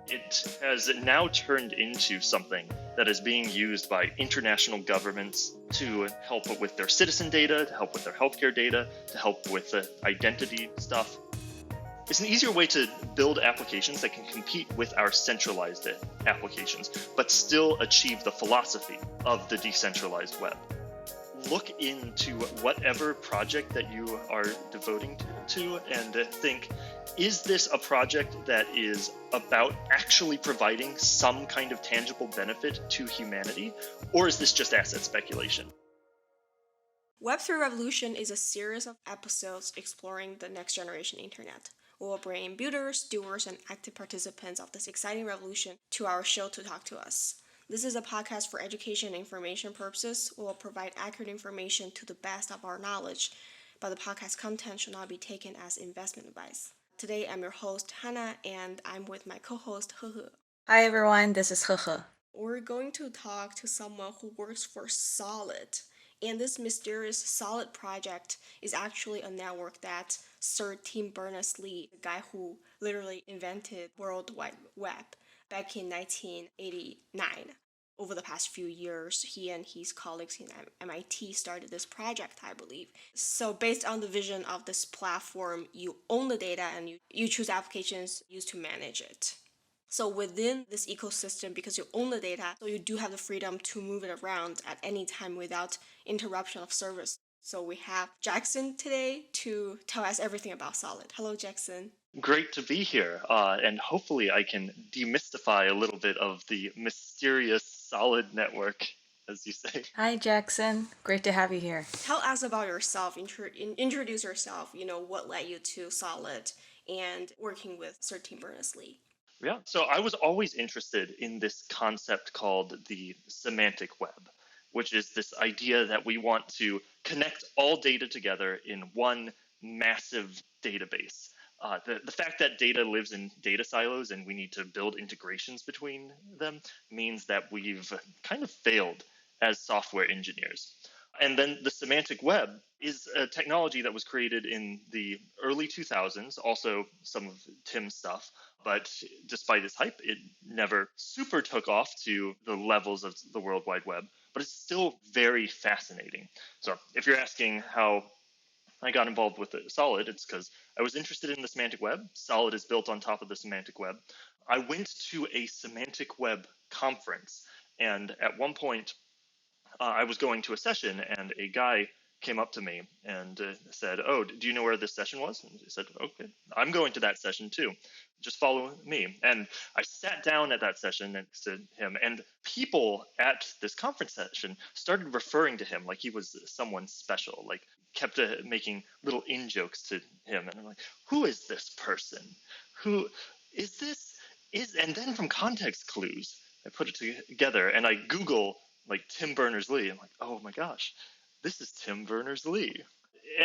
It has now turned into something that is being used by international governments to help with their citizen data, to help with their healthcare data, to help with identity stuff. It's an easier way to build applications that can compete with our centralized applications, but still achieve the philosophy of the decentralized web. Look into whatever project that you are devoting to and think, is this a project that is about actually providing some kind of tangible benefit to humanity, or is this just asset speculation? Web3 Revolution is a series of episodes exploring the next generation internet. We will bring in builders, doers, and active participants of this exciting revolution to our show to talk to us. This is a podcast for education and information purposes. We will provide accurate information to the best of our knowledge, but the podcast content should not be taken as investment advice. Today, I'm your host, Hana, and I'm with my co-host, Hehe. Hi everyone, this is Hehe. We're going to talk to someone who works for Solid. And this mysterious Solid project is actually a network that Sir Tim Berners-Lee, the guy who literally invented World Wide Web back in 1989. Over the past few years, he and his colleagues in MIT started this project, I believe. So based on the vision of this platform, you own the data and you choose applications used to manage it. So within this ecosystem, because you own the data, so you do have the freedom to move it around at any time without interruption of service. So we have Jackson today to tell us everything about Solid. Hello, Jackson. Great to be here, and hopefully I can demystify a little bit of the mysterious Solid network, as you say. Hi Jackson, great to have you here. Tell us about yourself, introduce yourself, what led you to Solid and working with Sir Tim Berners-Lee. Yeah, so I was always interested in this concept called the semantic web, which is this idea that we want to connect all data together in one massive database. The fact that data lives in data silos and we need to build integrations between them means that we've kind of failed as software engineers. And then the semantic web is a technology that was created in the early 2000s, also some of Tim's stuff. But despite its hype, it never super took off to the levels of the World Wide Web. But it's still very fascinating. So if you're asking how I got involved with Solid, it's because I was interested in the semantic web. Solid is built on top of the semantic web. I went to a semantic web conference, and at one point, I was going to a session, and a guy came up to me and said, "Oh, do you know where this session was?" And I said, "Okay, I'm going to that session too. Just follow me." And I sat down at that session next to him, and people at this conference session started referring to him like he was someone special, like kept making little in-jokes to him. And I'm like, who is this person? Who is this? And then from context clues, I put it together, and I Google like Tim Berners-Lee. I'm like, oh my gosh, this is Tim Berners-Lee.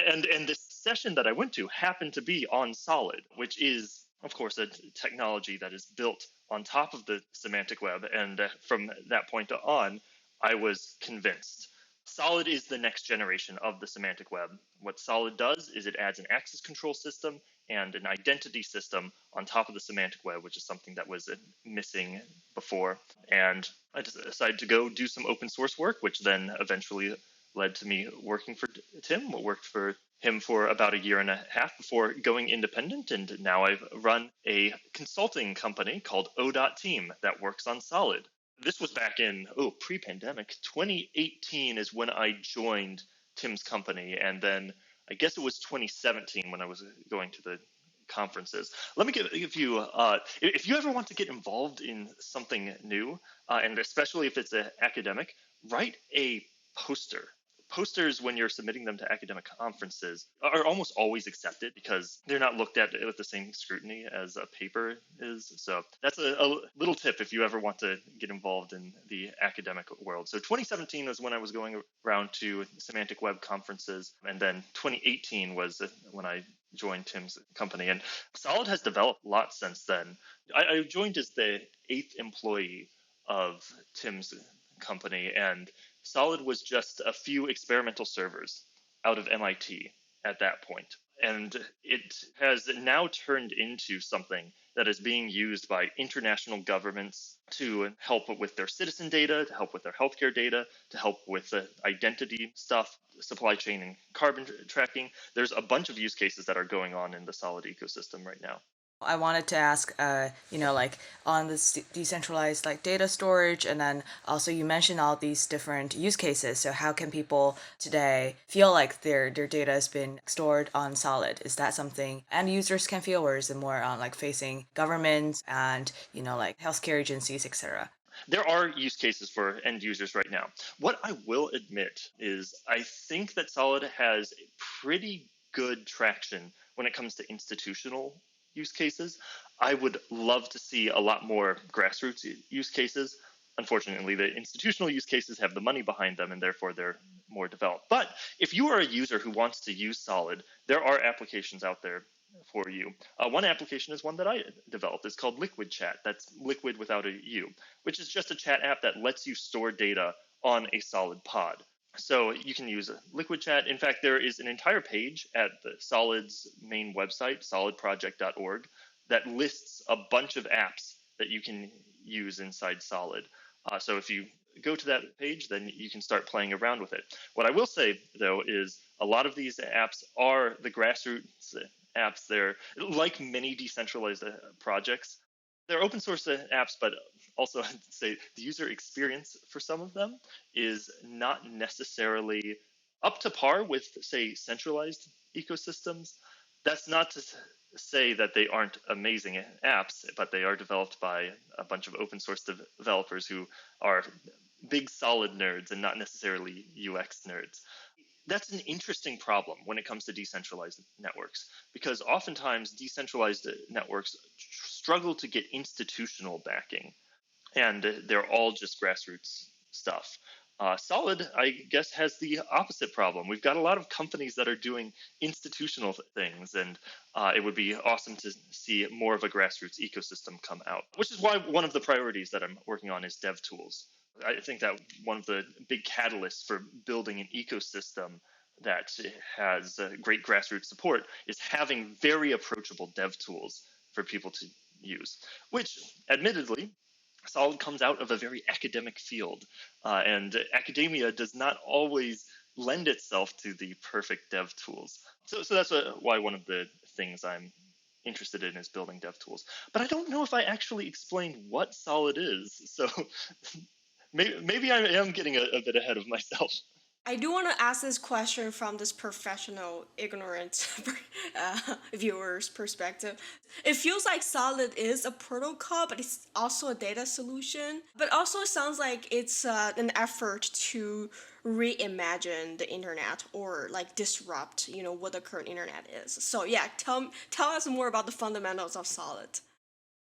And this session that I went to happened to be on Solid, which is, of course, a technology that is built on top of the semantic web. And from that point on, I was convinced. Solid is the next generation of the semantic web. What Solid does is it adds an access control system and an identity system on top of the semantic web, which is something that was missing before. And I decided to go do some open source work, which then eventually led to me working for Tim. I worked for him for about a year and a half before going independent, and now I've run a consulting company called O.Team that works on Solid. This was back in, pre-pandemic. 2018 is when I joined Tim's company, and then I guess it was 2017 when I was going to the conferences. Let me give you, if you ever want to get involved in something new, and especially if it's academic, write a poster. Posters, when you're submitting them to academic conferences, are almost always accepted because they're not looked at with the same scrutiny as a paper is. So that's a little tip if you ever want to get involved in the academic world. So 2017 was when I was going around to semantic web conferences, and then 2018 was when I joined Tim's company. And Solid has developed a lot since then. I joined as the 8th employee of Tim's company, and Solid was just a few experimental servers out of MIT at that point. And it has now turned into something that is being used by international governments to help with their citizen data, to help with their healthcare data, to help with the identity stuff, supply chain and carbon tracking. There's a bunch of use cases that are going on in the Solid ecosystem right now. I wanted to ask, like on this decentralized like data storage, and then also you mentioned all these different use cases. So how can people today feel like their data has been stored on Solid? Is that something end users can feel, or is it more on like facing governments and like healthcare agencies, etc.? There are use cases for end users right now. What I will admit is I think that Solid has pretty good traction when it comes to institutional use cases. I would love to see a lot more grassroots use cases. Unfortunately, the institutional use cases have the money behind them, and therefore they're more developed. But if you are a user who wants to use Solid, there are applications out there for you. One application is one that I developed. It's called Liquid Chat. That's liquid without a U, which is just a chat app that lets you store data on a Solid pod. So you can use Liquid Chat. In fact, there is an entire page at the Solid's main website, solidproject.org, that lists a bunch of apps that you can use inside Solid. So if you go to that page, then you can start playing around with it. What I will say, though, is a lot of these apps are the grassroots apps. They're like many decentralized projects. They're open source apps, but also I'd say the user experience for some of them is not necessarily up to par with, say, centralized ecosystems. That's not to say that they aren't amazing apps, but they are developed by a bunch of open source developers who are big Solid nerds and not necessarily UX nerds. That's an interesting problem when it comes to decentralized networks, because oftentimes decentralized networks struggle to get institutional backing, and they're all just grassroots stuff. Solid, I guess, has the opposite problem. We've got a lot of companies that are doing institutional things, and it would be awesome to see more of a grassroots ecosystem come out, which is why one of the priorities that I'm working on is dev tools. I think that one of the big catalysts for building an ecosystem that has great grassroots support is having very approachable dev tools for people to use, which admittedly, Solid comes out of a very academic field, and academia does not always lend itself to the perfect dev tools. So that's why one of the things I'm interested in is building dev tools. But I don't know if I actually explained what Solid is, so maybe I am getting a bit ahead of myself. I do want to ask this question from this professional, ignorant viewer's perspective. It feels like Solid is a protocol, but it's also a data solution. But also, it sounds like it's an effort to reimagine the internet or like disrupt, what the current internet is. So yeah, tell us more about the fundamentals of Solid.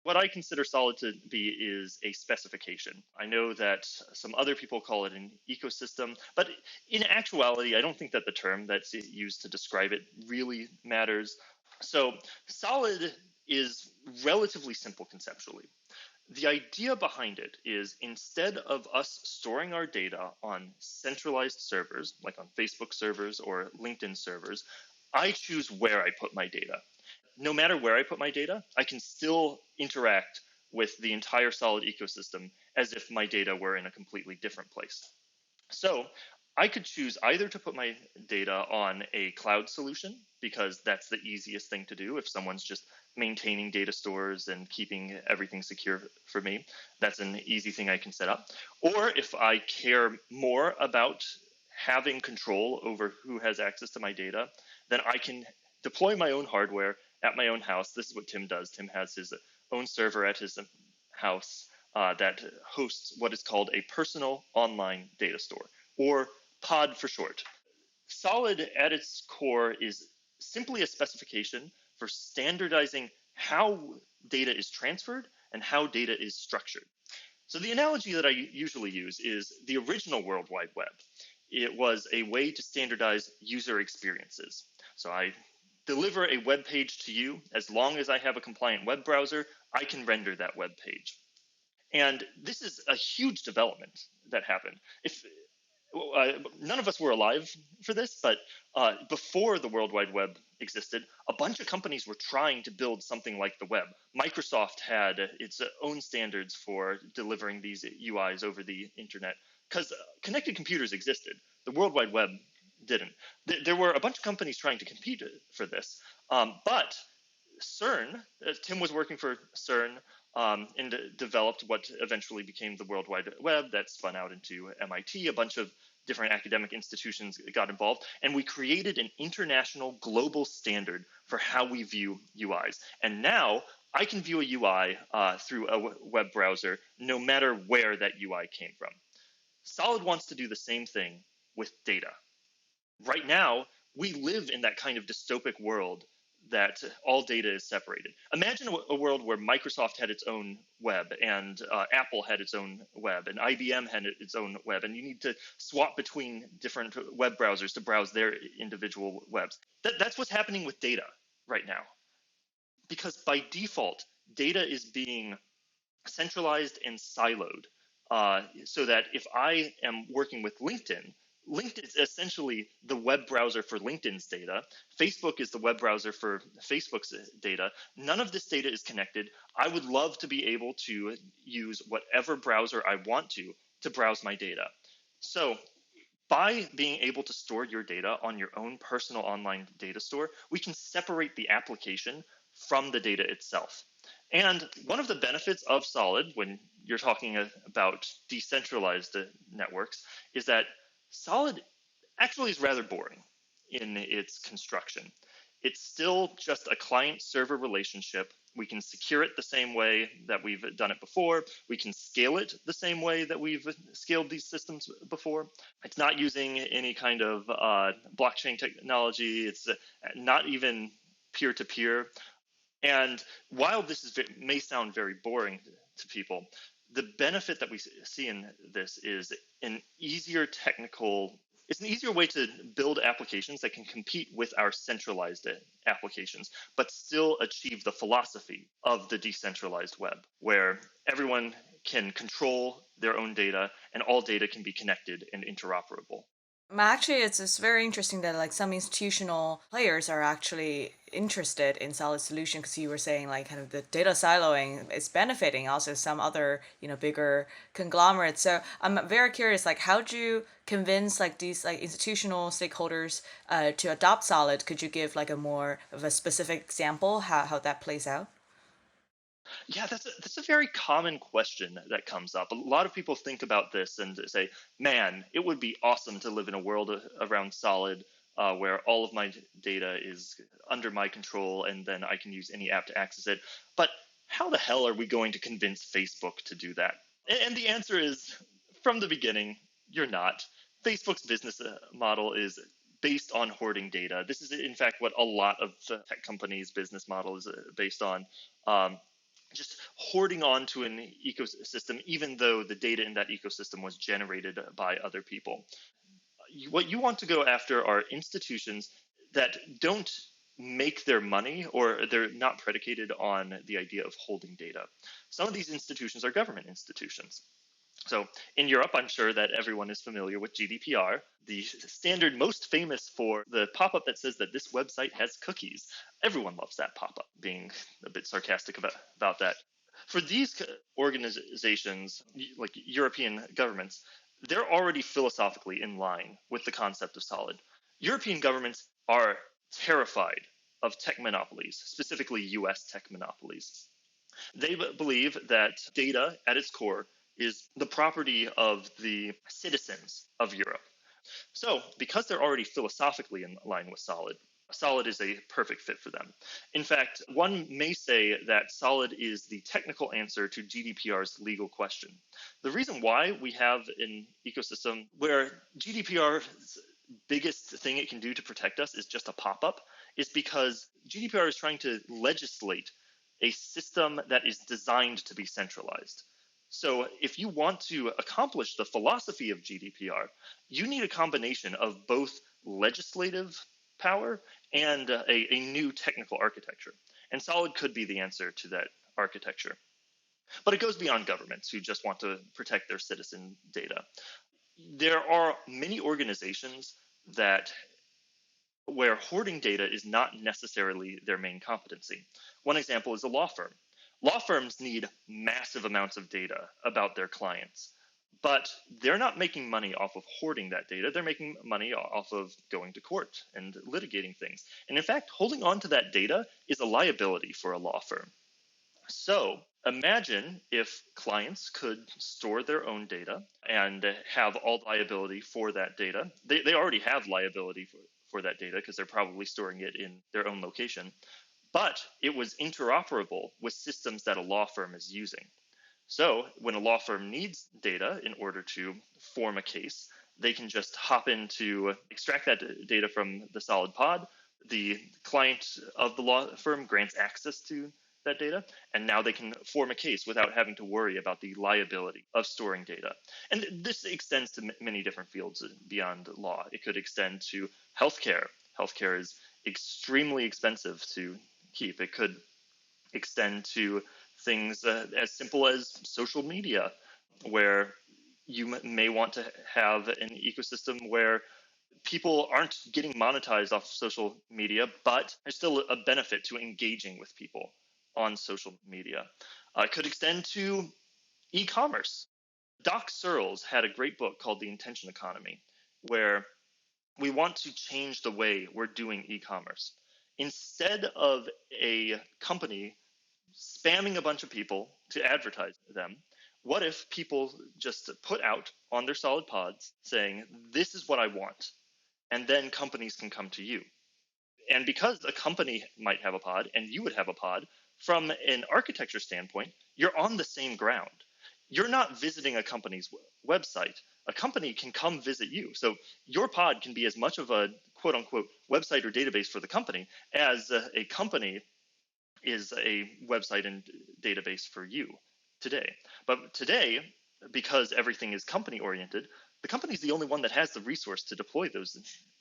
What I consider Solid to be is a specification. I know that some other people call it an ecosystem, but in actuality, I don't think that the term that's used to describe it really matters. So Solid is relatively simple conceptually. The idea behind it is instead of us storing our data on centralized servers, like on Facebook servers or LinkedIn servers, I choose where I put my data. No matter where I put my data, I can still interact with the entire Solid ecosystem as if my data were in a completely different place. So I could choose either to put my data on a cloud solution, because that's the easiest thing to do if someone's just maintaining data stores and keeping everything secure for me. That's an easy thing I can set up. Or if I care more about having control over who has access to my data, then I can deploy my own hardware at my own house. This is what Tim does. Tim has his own server at his house that hosts what is called a personal online data store, or pod for short. Solid at its core is simply a specification for standardizing how data is transferred and how data is structured. So the analogy that I usually use is the original World Wide Web. It was a way to standardize user experiences. So I deliver a web page to you. As long as I have a compliant web browser, I can render that web page. And this is a huge development that happened. If none of us were alive for this, but before the World Wide Web existed, a bunch of companies were trying to build something like the web. Microsoft had its own standards for delivering these UIs over the internet because connected computers existed. The World Wide Web didn't. There were a bunch of companies trying to compete for this, but CERN, Tim was working for CERN and developed what eventually became the World Wide Web that spun out into MIT. A bunch of different academic institutions got involved, and we created an international global standard for how we view UIs. And now I can view a UI through a web browser no matter where that UI came from. Solid wants to do the same thing with data. Right now, we live in that kind of dystopic world that all data is separated. Imagine a world where Microsoft had its own web and Apple had its own web and IBM had its own web, and you need to swap between different web browsers to browse their individual webs. That's what's happening with data right now. Because by default, data is being centralized and siloed so that if I am working with LinkedIn is essentially the web browser for LinkedIn's data. Facebook is the web browser for Facebook's data. None of this data is connected. I would love to be able to use whatever browser I want to browse my data. So by being able to store your data on your own personal online data store, we can separate the application from the data itself. And one of the benefits of Solid, when you're talking about decentralized networks, is that Solid actually is rather boring in its construction. It's still just a client-server relationship. We can secure it the same way that we've done it before. We can scale it the same way that we've scaled these systems before. It's not using any kind of blockchain technology. It's not even peer-to-peer. And while this may sound very boring to people, the benefit that we see in this is an easier way to build applications that can compete with our centralized applications, but still achieve the philosophy of the decentralized web, where everyone can control their own data and all data can be connected and interoperable. Actually, it's very interesting that like some institutional players are actually interested in solid solution because you were saying like kind of the data siloing is benefiting also some other bigger conglomerates. So I'm very curious, like how do you convince like these like institutional stakeholders to adopt solid? Could you give like a more of a specific example how that plays out? Yeah, that's a very common question that comes up. A lot of people think about this and say, "Man, it would be awesome to live in a world around Solid where all of my data is under my control, and then I can use any app to access it." But how the hell are we going to convince Facebook to do that? And the answer is, from the beginning, you're not. Facebook's business model is based on hoarding data. This is, in fact, what a lot of tech companies' business model is based on. Just hoarding onto an ecosystem, even though the data in that ecosystem was generated by other people. What you want to go after are institutions that don't make their money, or they're not predicated on the idea of holding data. Some of these institutions are government institutions. So in Europe, I'm sure that everyone is familiar with GDPR, the standard most famous for the pop-up that says that this website has cookies. Everyone loves that pop-up, being a bit sarcastic about that. For these organizations, like European governments, they're already philosophically in line with the concept of solid. European governments are terrified of tech monopolies, specifically US tech monopolies. They believe that data at its core is the property of the citizens of Europe. So, because they're already philosophically in line with Solid, Solid is a perfect fit for them. In fact, one may say that Solid is the technical answer to GDPR's legal question. The reason why we have an ecosystem where GDPR's biggest thing it can do to protect us is just a pop-up is because GDPR is trying to legislate a system that is designed to be centralized. So if you want to accomplish the philosophy of GDPR, you need a combination of both legislative power and a new technical architecture. And Solid could be the answer to that architecture. But it goes beyond governments who just want to protect their citizen data. There are many organizations that where hoarding data is not necessarily their main competency. One example is a law firm. Law firms need massive amounts of data about their clients, but they're not making money off of hoarding that data. They're making money off of going to court and litigating things. And in fact, holding on to that data is a liability for a law firm. So imagine if clients could store their own data and have all liability for that data. They already have liability for that data because they're probably storing it in their own location, but it was interoperable with systems that a law firm is using. So when a law firm needs data in order to form a case, they can just hop in to extract that data from the solid pod. The client of the law firm grants access to that data, and now they can form a case without having to worry about the liability of storing data. And this extends to many different fields beyond law. It could extend to healthcare. Healthcare is extremely expensive to keep. It could extend to things as simple as social media, where you may want to have an ecosystem where people aren't getting monetized off social media, but there's still a benefit to engaging with people on social media. It could extend to e-commerce. Doc Searls had a great book called The Intention Economy, where we want to change the way we're doing e-commerce. Instead of a company spamming a bunch of people to advertise them, what if people just put out on their solid pods saying, this is what I want, and then companies can come to you. And because a company might have a pod and you would have a pod, from an architecture standpoint, you're on the same ground. You're not visiting a company's website. A company can come visit you. So your pod can be as much of a quote unquote website or database for the company as a company is a website and database for you today. But today, because everything is company oriented, the company is the only one that has the resource to deploy those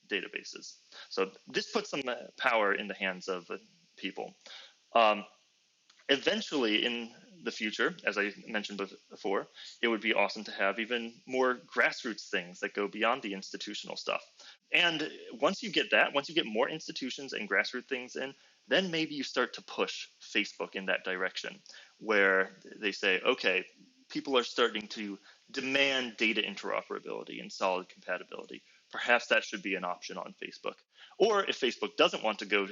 databases. So this puts some power in the hands of people. Eventually, in the future, as I mentioned before, it would be awesome to have even more grassroots things that go beyond the institutional stuff. And once you get that, once you get more institutions and grassroots things in, then maybe you start to push Facebook in that direction, where they say, okay, people are starting to demand data interoperability and solid compatibility. Perhaps that should be an option on Facebook. Or if Facebook doesn't want to go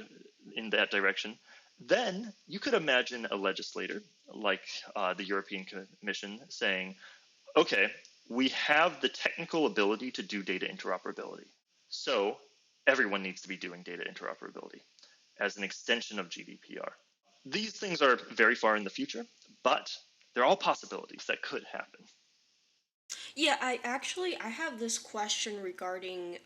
in that direction, then you could imagine a legislator like the European Commission saying, okay, we have the technical ability to do data interoperability. So everyone needs to be doing data interoperability as an extension of GDPR. These things are very far in the future, but they're all possibilities that could happen. Yeah, I have this question regarding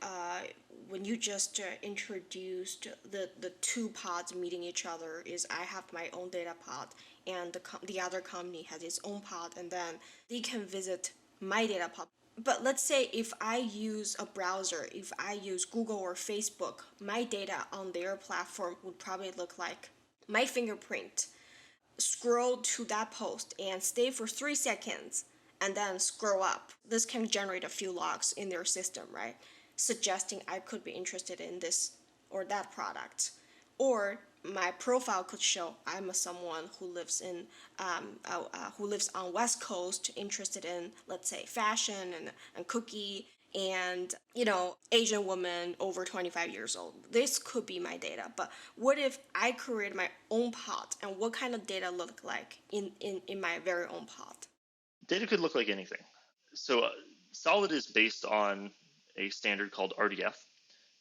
when you just introduced the two pods meeting each other. Is I have my own data pod and the other company has its own pod, and then they can visit my data pod. But let's say if I use a browser, if I use Google or Facebook, my data on their platform would probably look like my fingerprint. Scroll to that post and stay for 3 seconds and then scroll up. This can generate a few logs in their system, right? Suggesting I could be interested in this or that product. Or my profile could show I'm someone who lives who lives on West Coast, interested in, let's say, fashion and cookie, and Asian woman over 25 years old. This could be my data. But what if I create my own pod, and what kind of data look like in my very own pod? Data could look like anything. So Solid is based on a standard called RDF,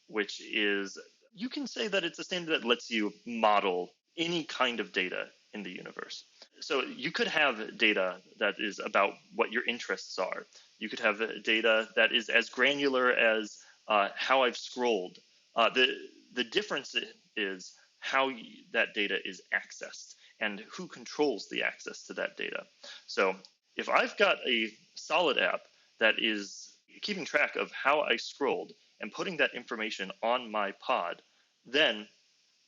which is, you can say that it's a standard that lets you model any kind of data in the universe. So you could have data that is about what your interests are. You could have data that is as granular as how I've scrolled. The difference is how that data is accessed and who controls the access to that data. So if I've got a Solid app that is keeping track of how I scrolled and putting that information on my pod, then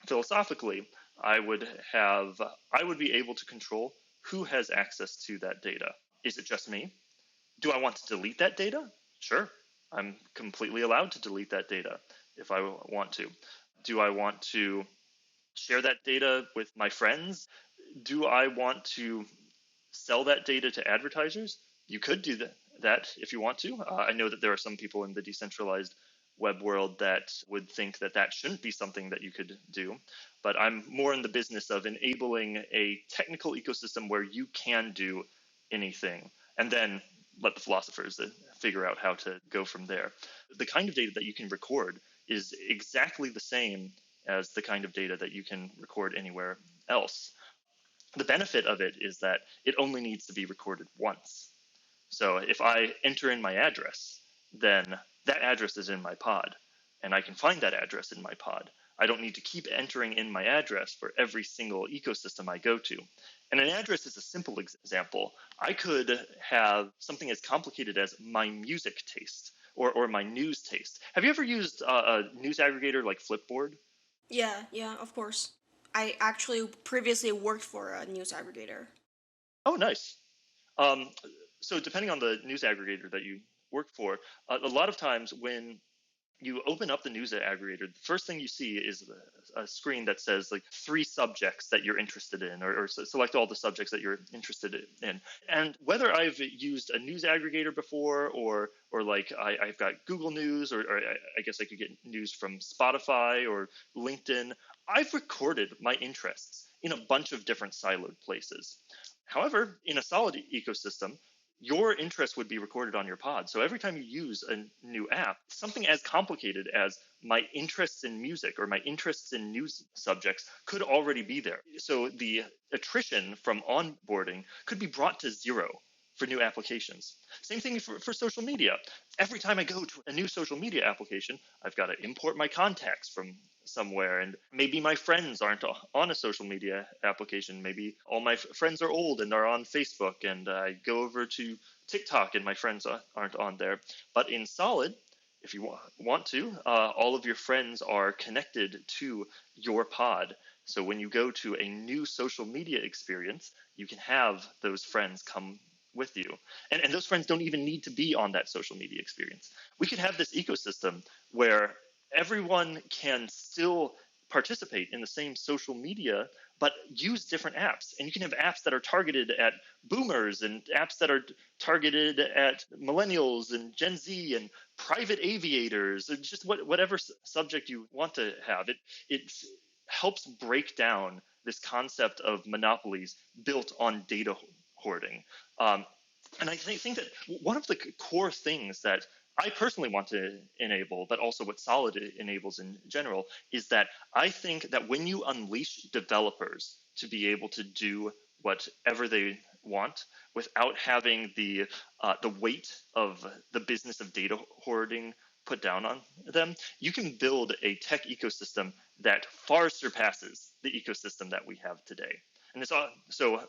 philosophically, I would be able to control who has access to that data. Is it just me? Do I want to delete that data? Sure, I'm completely allowed to delete that data. if I want to. Do I want to share that data with my friends? Do I want to sell that data to advertisers? You could do that if you want to. I know that there are some people in the decentralized web world that would think that that shouldn't be something that you could do. But I'm more in the business of enabling a technical ecosystem where you can do anything, and then let the philosophers figure out how to go from there. The kind of data that you can record is exactly the same as the kind of data that you can record anywhere else. The benefit of it is that it only needs to be recorded once. So if I enter in my address, then that address is in my pod, and I can find that address in my pod. I don't need to keep entering in my address for every single ecosystem I go to. And an address is a simple example. I could have something as complicated as my music taste or my news taste. Have you ever used a news aggregator like Flipboard? Yeah, of course. I actually previously worked for a news aggregator. Oh, nice. Um, so depending on the news aggregator that you work for, a lot of times when you open up the news aggregator, the first thing you see is a screen that says like 3 subjects that you're interested in, or select all the subjects that you're interested in. And whether I've used a news aggregator before, or like I've got Google News, or I guess I could get news from Spotify or LinkedIn, I've recorded my interests in a bunch of different siloed places. However, in a solid ecosystem, your interest would be recorded on your pod. So every time you use a new app, something as complicated as my interests in music or my interests in news subjects could already be there. So the attrition from onboarding could be brought to 0 for new applications. Same thing for social media. Every time I go to a new social media application, I've got to import my contacts from somewhere, and maybe my friends aren't on a social media application. Maybe all my friends are old and are on Facebook, and I go over to TikTok and my friends aren't on there. But in Solid, if you want to, all of your friends are connected to your pod. So when you go to a new social media experience, you can have those friends come with you. And those friends don't even need to be on that social media experience. We could have this ecosystem where everyone can still participate in the same social media, but use different apps. And you can have apps that are targeted at boomers, and apps that are targeted at millennials and Gen Z and private aviators, and just whatever subject you want to have. It helps break down this concept of monopolies built on data hoarding. And I think that one of the core things that I personally want to enable, but also what Solid enables in general, is that I think that when you unleash developers to be able to do whatever they want without having the weight of the business of data hoarding put down on them, you can build a tech ecosystem that far surpasses the ecosystem that we have today. And it's so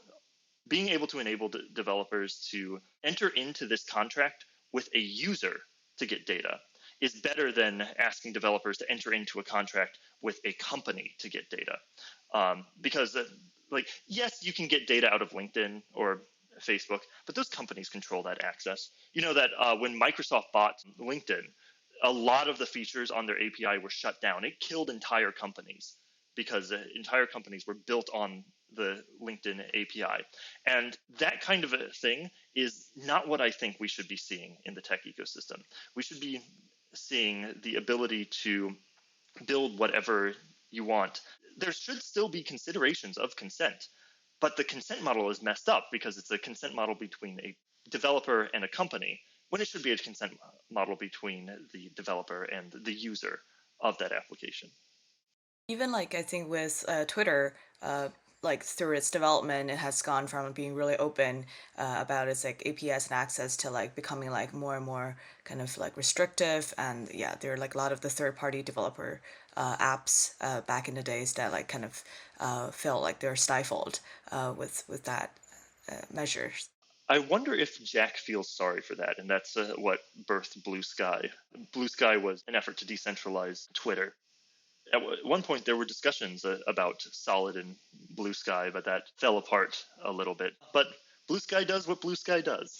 being able to enable developers to enter into this contract with a user to get data is better than asking developers to enter into a contract with a company to get data. Because, yes, you can get data out of LinkedIn or Facebook, but those companies control that access. You know that when Microsoft bought LinkedIn, a lot of the features on their API were shut down. It killed entire companies because entire companies were built on the LinkedIn API. And that kind of a thing is not what I think we should be seeing in the tech ecosystem. We should be seeing the ability to build whatever you want. There should still be considerations of consent, but the consent model is messed up because it's a consent model between a developer and a company, when it should be a consent model between the developer and the user of that application. Even like I think with Twitter, like through its development, it has gone from being really open about its like APIs and access to like becoming like more and more kind of like restrictive. And yeah, there are like a lot of the third-party developer apps back in the days that like kind of felt like they're stifled with that measures. I wonder if Jack feels sorry for that, and that's what birthed Blue Sky. Blue Sky was an effort to decentralize Twitter. At one point, there were discussions about Solid and Blue Sky, but that fell apart a little bit. But Blue Sky does what Blue Sky does.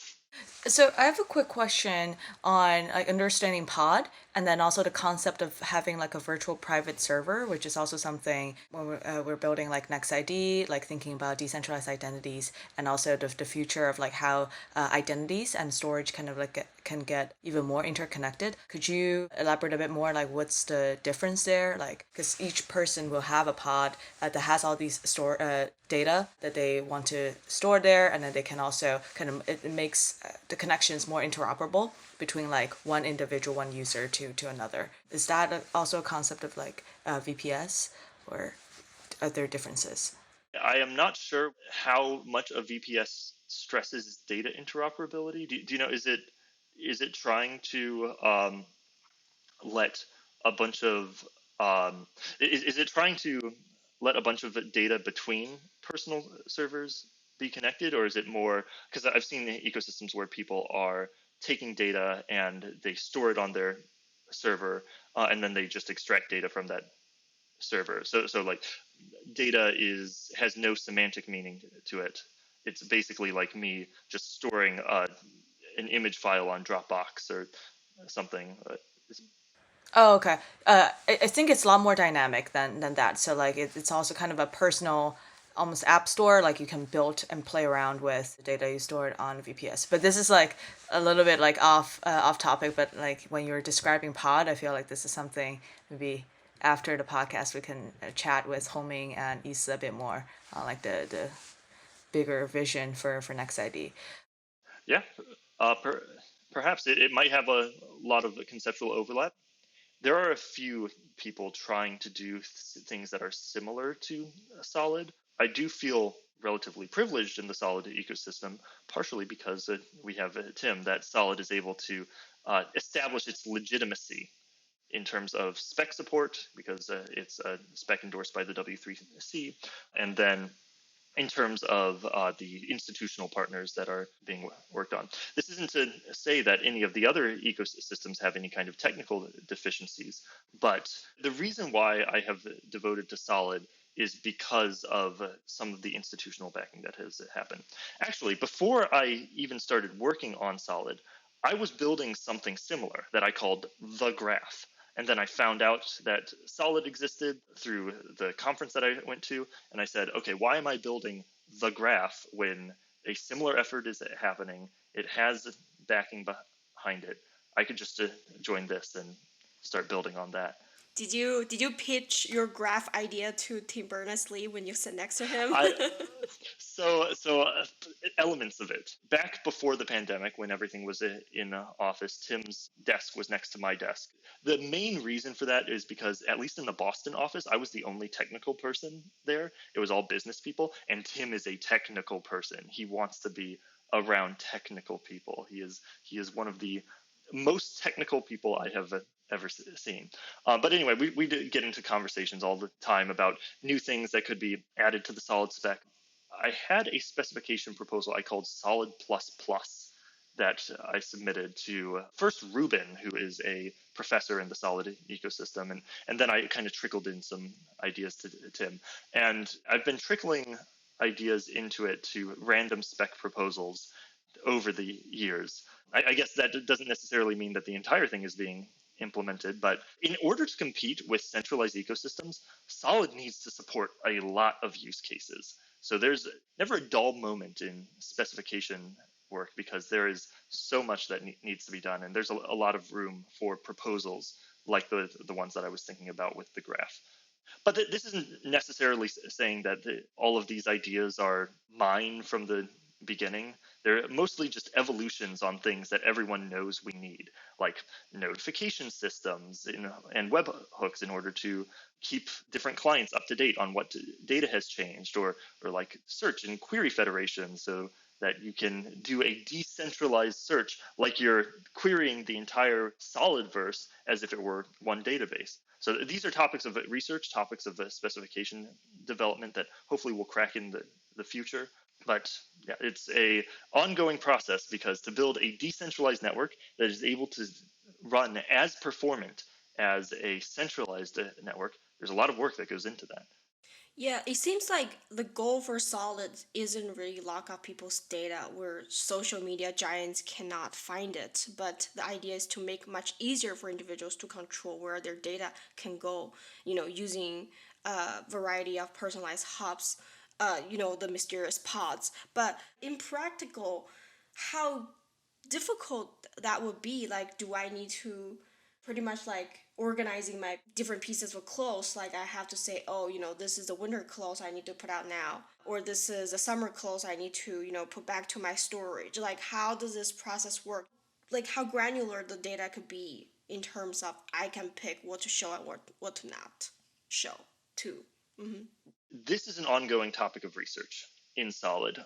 So I have a quick question on like understanding pod and then also the concept of having like a virtual private server, which is also something when we're building like NextID, like thinking about decentralized identities and also the future of like how identities and storage kind of like can get even more interconnected. Could you elaborate a bit more like what's the difference there? Like, because each person will have a pod that has all these store data that they want to store there, and then they can also kind of it makes the connections more interoperable between like one individual, one user to another. Is that also a concept of like VPS, or are there differences? I am not sure how much a VPS stresses data interoperability. Do you know, is it trying to let a bunch of is it trying to let a bunch of data between personal servers be connected, or is it more, because I've seen ecosystems where people are taking data and they store it on their server, and then they just extract data from that server. So like data has no semantic meaning to it. It's basically like me just storing an image file on Dropbox or something. Oh, okay. I think it's a lot more dynamic than that. So like it's also kind of a personal, almost app store. Like you can build and play around with the data you stored on VPS. But this is like a little bit like off topic. But like when you're describing pod, I feel like this is something maybe after the podcast we can chat with Homing and Issa a bit more on like the bigger vision for NextID. Yeah, perhaps it might have a lot of conceptual overlap. There are a few people trying to do things that are similar to Solid. I do feel relatively privileged in the Solid ecosystem, partially because we have Tim, that Solid is able to establish its legitimacy in terms of spec support, because it's a spec endorsed by the W3C, and then in terms of the institutional partners that are being worked on. This isn't to say that any of the other ecosystems have any kind of technical deficiencies, but the reason why I have devoted to Solid is because of some of the institutional backing that has happened. Actually, before I even started working on Solid, I was building something similar that I called the graph. And then I found out that Solid existed through the conference that I went to, and I said, okay, why am I building the graph when a similar effort is happening? It has backing behind it. I could just join this and start building on that. Did you pitch your graph idea to Tim Berners-Lee when you sat next to him? I so elements of it. Back before the pandemic, when everything was in office, Tim's desk was next to my desk. The main reason for that is because, at least in the Boston office, I was the only technical person there. It was all business people, and Tim is a technical person. He wants to be around technical people. He is one of the most technical people I have ever seen. But anyway, we did get into conversations all the time about new things that could be added to the Solid spec. I had a specification proposal I called Solid Plus Plus that I submitted to first Ruben, who is a professor in the Solid ecosystem, and then I kind of trickled in some ideas to Tim. And I've been trickling ideas into it to random spec proposals over the years. I guess that doesn't necessarily mean that the entire thing is being implemented, but in order to compete with centralized ecosystems, Solid needs to support a lot of use cases. So there's never a dull moment in specification work, because there is so much that needs to be done, and there's a lot of room for proposals like the ones that I was thinking about with the graph. But this isn't necessarily saying that all of these ideas are mine from the beginning. They're mostly just evolutions on things that everyone knows we need, like notification systems and webhooks in order to keep different clients up to date on what data has changed, or like search and query federation, so that you can do a decentralized search like you're querying the entire Solidverse as if it were one database. So these are topics of research, topics of specification development that hopefully will crack in the future. But yeah, it's a ongoing process, because to build a decentralized network that is able to run as performant as a centralized network, there's a lot of work that goes into that. Yeah, it seems like the goal for Solid isn't really lock up people's data where social media giants cannot find it, but the idea is to make much easier for individuals to control where their data can go, using a variety of personalized hubs, the mysterious pods. But in practical, how difficult that would be. Like, do I need to pretty much like organizing my different pieces of clothes? Like, I have to say, oh, this is the winter clothes I need to put out now, or this is a summer clothes I need to, put back to my storage. Like, how does this process work? Like, how granular the data could be in terms of I can pick what to show and what to not show too. This is an ongoing topic of research in Solid.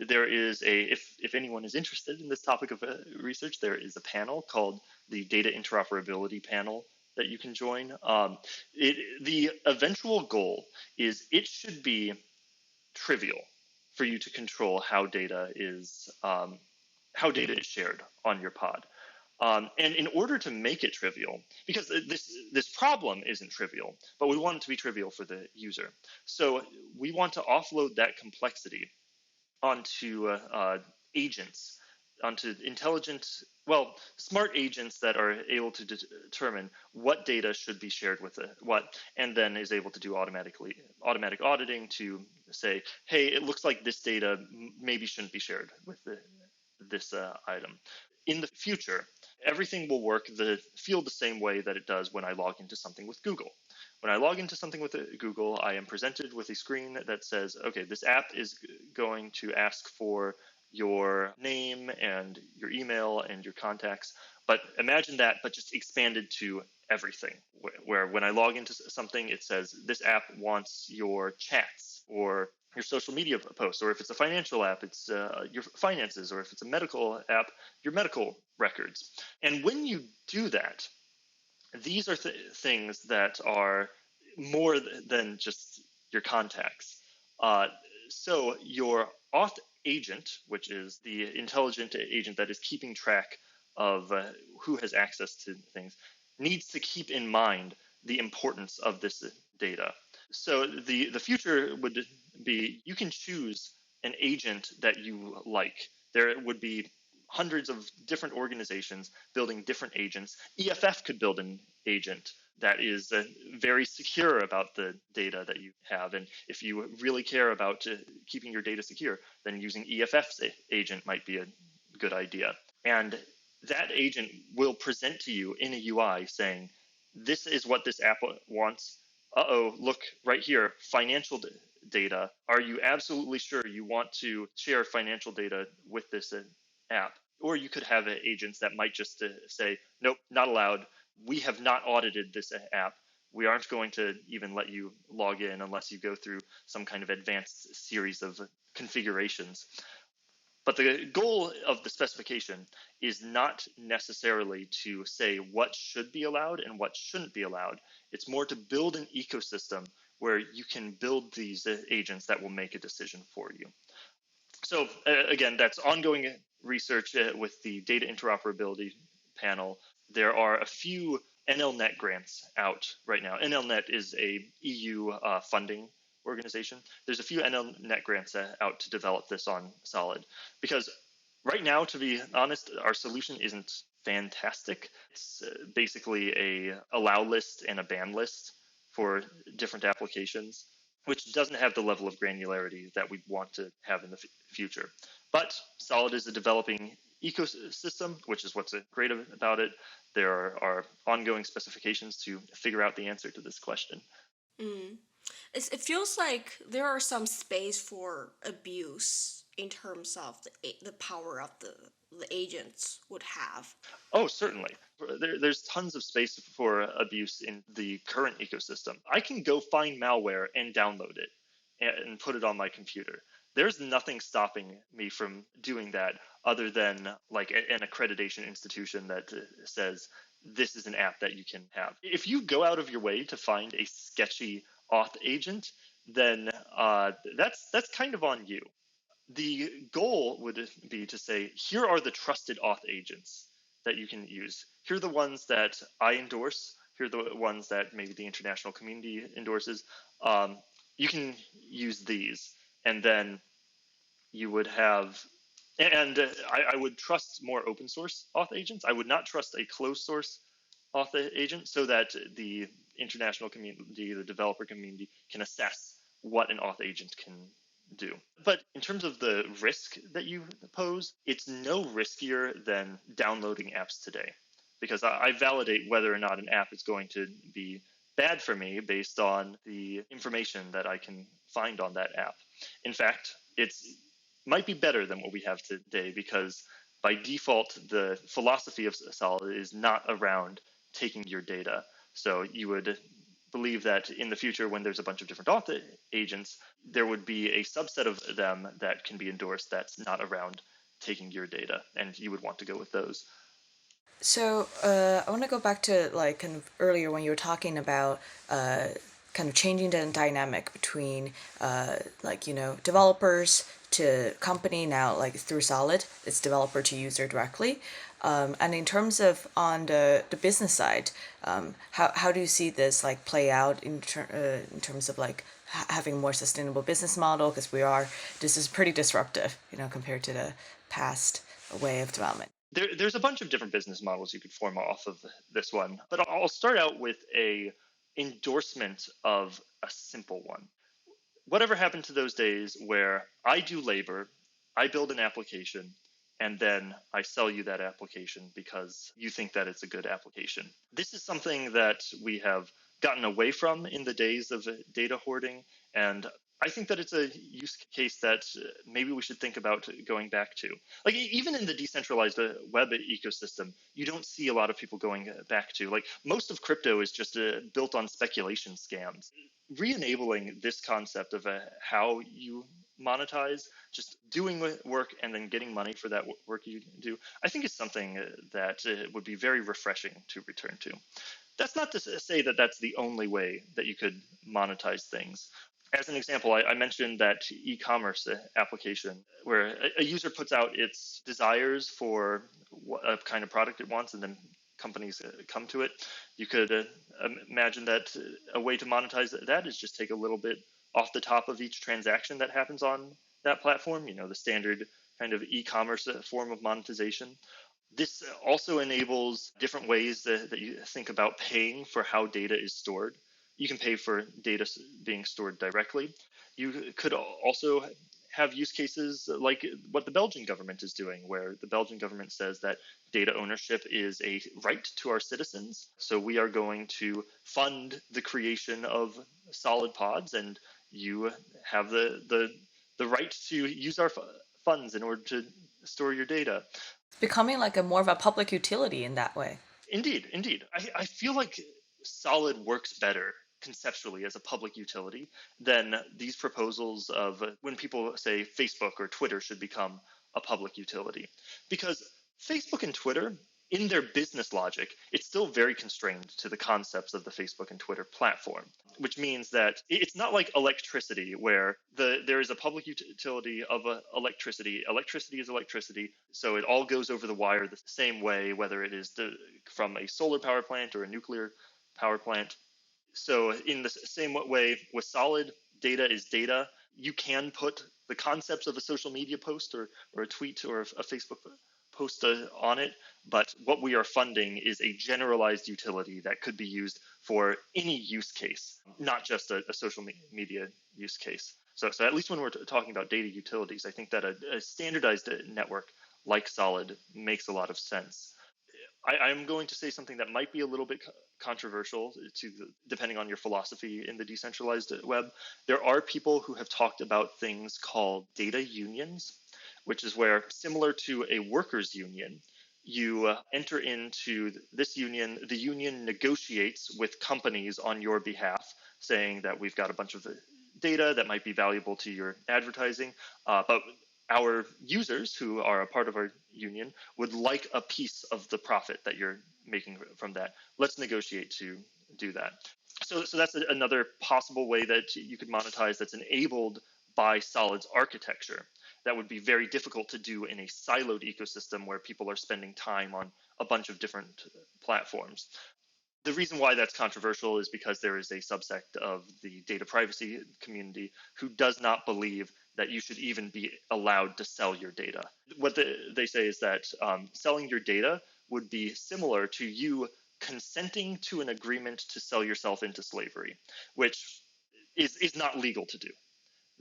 There is if anyone is interested in this topic of research, there is a panel called the Data Interoperability Panel that you can join. The eventual goal is it should be trivial for you to control how data is shared on your pod. And in order to make it trivial, because this problem isn't trivial, but we want it to be trivial for the user. So we want to offload that complexity onto agents, onto smart agents that are able to determine what data should be shared with what, and then is able to do automatic auditing to say, hey, it looks like this data maybe shouldn't be shared with this item. In the future, everything will feel the same way that it does when I log into something with Google. When I log into something with Google, I am presented with a screen that says, okay, this app is going to ask for your name and your email and your contacts. But imagine that, but just expanded to everything, where when I log into something, it says this app wants your chats or your social media posts, or if it's a financial app, it's your finances, or if it's a medical app, your medical records. And when you do that, these are things that are more than just your contacts. So your auth agent, which is the intelligent agent that is keeping track of who has access to things, needs to keep in mind the importance of this data. So the future would be you can choose an agent that you like. There would be hundreds of different organizations building different agents. EFF could build an agent that is very secure about the data that you have. And if you really care about keeping your data secure, then using EFF's agent might be a good idea. And that agent will present to you in a UI saying, this is what this app wants. Look right here, financial data. Are you absolutely sure you want to share financial data with this app? Or you could have agents that might just say, nope, not allowed. We have not audited this app. We aren't going to even let you log in unless you go through some kind of advanced series of configurations. But the goal of the specification is not necessarily to say what should be allowed and what shouldn't be allowed. It's more to build an ecosystem where you can build these agents that will make a decision for you. So again, that's ongoing research with the Data Interoperability Panel. There are a few NLNet grants out right now. NLNet is a EU funding organization. There's a few NLNet grants out to develop this on Solid, because right now, to be honest, our solution isn't fantastic. It's basically a allow list and a ban list for different applications, which doesn't have the level of granularity that we want to have in the future. But Solid is a developing ecosystem, which is what's great about it. There are ongoing specifications to figure out the answer to this question. It feels like there are some space for abuse in terms of the power of the agents would have. Oh, certainly. There's tons of space for abuse in the current ecosystem. I can go find malware and download it and put it on my computer. There's nothing stopping me from doing that other than like an accreditation institution that says this is an app that you can have. If you go out of your way to find a sketchy auth agent, then that's kind of on you. The goal would be to say, here are the trusted auth agents that you can use. Here are the ones that I endorse. Here are the ones that maybe the international community endorses. you can use these, and then you would have, and I would trust more open source auth agents. I would not trust a closed source auth agent, so that the international community, the developer community, can assess what an auth agent can do. But in terms of the risk that you pose, it's no riskier than downloading apps today, because I validate whether or not an app is going to be bad for me based on the information that I can find on that app. In fact, it's might be better than what we have today, because by default, the philosophy of Solid is not around taking your data. So you would believe that in the future, when there's a bunch of different auth agents, there would be a subset of them that can be endorsed that's not around taking your data, and you would want to go with those. So I want to go back to like kind of earlier when you were talking about kind of changing the dynamic between like developers to company. Now like through Solid, it's developer to user directly. And in terms of on the business side, how do you see this like play out in terms of like having more sustainable business model? Because this is pretty disruptive, compared to the past way of development. There's a bunch of different business models you could form off of this one, but I'll start out with a endorsement of a simple one. Whatever happened to those days where I do labor, I build an application, and then I sell you that application because you think that it's a good application. This is something that we have gotten away from in the days of data hoarding, and I think that it's a use case that maybe we should think about going back to. Like even in the decentralized web ecosystem, you don't see a lot of people going back to. Like most of crypto is just built on speculation scams. Re-enabling this concept of how you monetize, just doing work and then getting money for that work you do, I think is something that would be very refreshing to return to. That's not to say that that's the only way that you could monetize things. As an example, I mentioned that e-commerce application where a user puts out its desires for a kind of product it wants, and then companies come to it. You could imagine that a way to monetize that is just take a little bit off the top of each transaction that happens on that platform, the standard kind of e-commerce form of monetization. This also enables different ways that you think about paying for how data is stored. You can pay for data being stored directly. You could also have use cases like what the Belgian government is doing, where the Belgian government says that data ownership is a right to our citizens. So we are going to fund the creation of solid pods, and you have the right to use our funds in order to store your data. Becoming like a more of a public utility in that way. Indeed, indeed. I feel like Solid works better conceptually as a public utility than these proposals of when people say Facebook or Twitter should become a public utility. Because Facebook and Twitter, in their business logic, it's still very constrained to the concepts of the Facebook and Twitter platform, which means that it's not like electricity, where there is a public utility of electricity. Electricity is electricity, so it all goes over the wire the same way, whether it is from a solar power plant or a nuclear power plant. So in the same way with Solid, data is data. You can put the concepts of a social media post or a tweet or a Facebook post on it, but what we are funding is a generalized utility that could be used for any use case, not just a social media use case. So at least when we're talking about data utilities, I think that a standardized network like Solid makes a lot of sense. I'm going to say something that might be a little bit controversial depending on your philosophy in the decentralized web. There are people who have talked about things called data unions, which is where, similar to a workers' union, you enter into this union. The union negotiates with companies on your behalf, saying that we've got a bunch of data that might be valuable to your advertising, but our users who are a part of our union would like a piece of the profit that you're making from that. Let's negotiate to do that. So that's another possible way that you could monetize that's enabled by Solid's architecture. That would be very difficult to do in a siloed ecosystem where people are spending time on a bunch of different platforms. The reason why that's controversial is because there is a subsect of the data privacy community who does not believe that you should even be allowed to sell your data. What they say is that selling your data would be similar to you consenting to an agreement to sell yourself into slavery, which is not legal to do.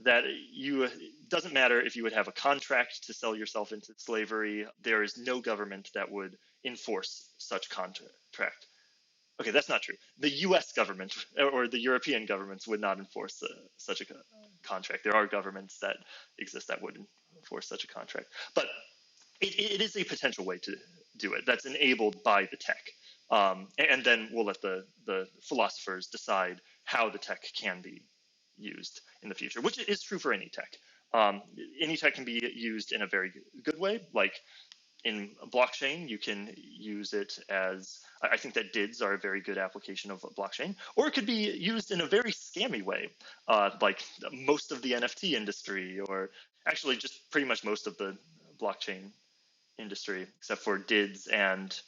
That you doesn't matter if you would have a contract to sell yourself into slavery. There is no government that would enforce such contract. Okay, that's not true. The U.S. government or the European governments would not enforce such a contract. There are governments that exist that would enforce such a contract, but it is a potential way to do it that's enabled by the tech. And then we'll let the philosophers decide how the tech can be used in the future, which is true for any tech. Any tech can be used in a very good way, like in blockchain, you can use it as, I think that DIDs are a very good application of blockchain, or it could be used in a very scammy way, like most of the NFT industry, or actually just pretty much most of the blockchain industry, except for DIDs. And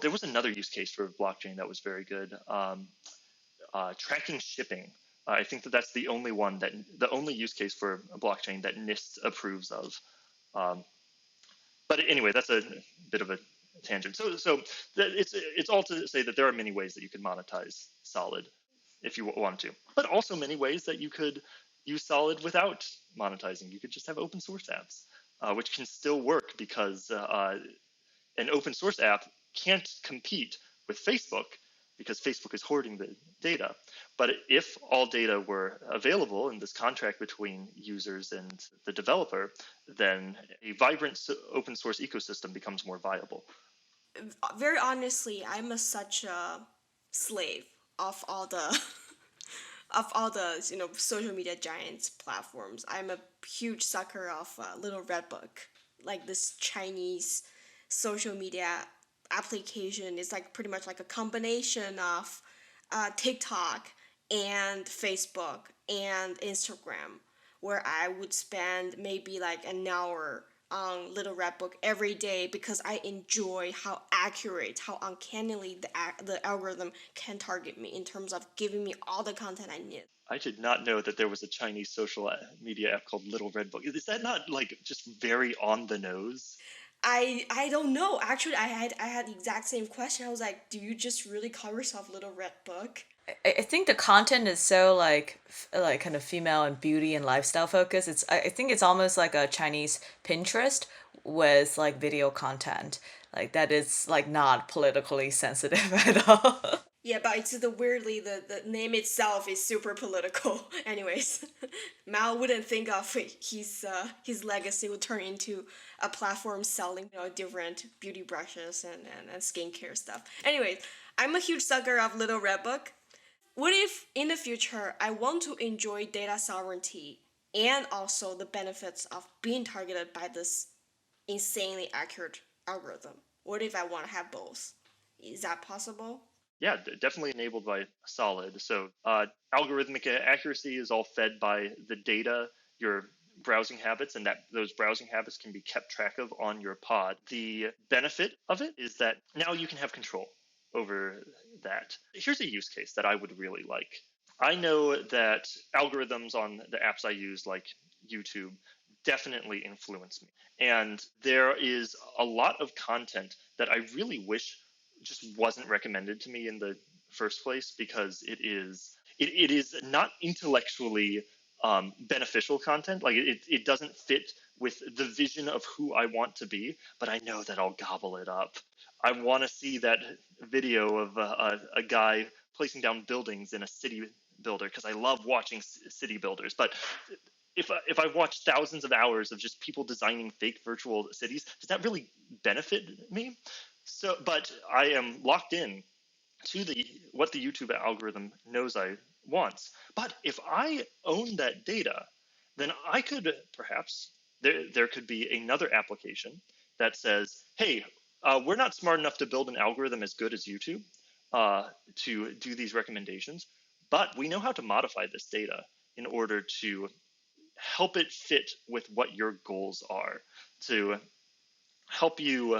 there was another use case for blockchain that was very good, tracking shipping. I think that's the only use case for a blockchain that NIST approves of. But anyway, that's a bit of a tangent. So it's all to say that there are many ways that you could monetize Solid if you want to, but also many ways that you could use Solid without monetizing. You could just have open source apps, which can still work because an open source app can't compete with Facebook because Facebook is hoarding the data. But if all data were available in this contract between users and the developer, then a vibrant open source ecosystem becomes more viable. Very honestly, I'm such a slave of all the social media giants platforms. I'm a huge sucker of Little Red Book, like this Chinese social media application. Is like pretty much like a combination of TikTok and Facebook and Instagram, where I would spend maybe like an hour on Little Red Book every day because I enjoy how accurate, how uncannily the algorithm can target me in terms of giving me all the content I need. I did not know that there was a Chinese social media app called Little Red Book. Is that not like just very on the nose? I don't know. Actually, I had the exact same question. I was like, do you just really call yourself Little Red Book? I think the content is so like kind of female and beauty and lifestyle focused. I think it's almost like a Chinese Pinterest with like video content. Like that is like not politically sensitive at all. Yeah, but it's the weirdly the name itself is super political. Anyways, Mao wouldn't think of his legacy would turn into a platform selling different beauty brushes and skincare stuff. Anyways, I'm a huge sucker of Little Red Book. What if in the future I want to enjoy data sovereignty and also the benefits of being targeted by this insanely accurate algorithm? What if I want to have both? Is that possible? Yeah, definitely enabled by Solid. So algorithmic accuracy is all fed by the data, your browsing habits, and that those browsing habits can be kept track of on your pod. The benefit of it is that now you can have control over that. Here's a use case that I would really like. I know that algorithms on the apps I use, like YouTube, definitely influence me. And there is a lot of content that I really wish just wasn't recommended to me in the first place because it is not intellectually beneficial content. Like it doesn't fit with the vision of who I want to be, but I know that I'll gobble it up. I want to see that video of a guy placing down buildings in a city builder because I love watching city builders. But if I watch thousands of hours of just people designing fake virtual cities, does that really benefit me? So, but I am locked in to what the YouTube algorithm knows I wants. But if I own that data, then I could perhaps there could be another application that says, hey, we're not smart enough to build an algorithm as good as YouTube to do these recommendations, but we know how to modify this data in order to help it fit with what your goals are, to help you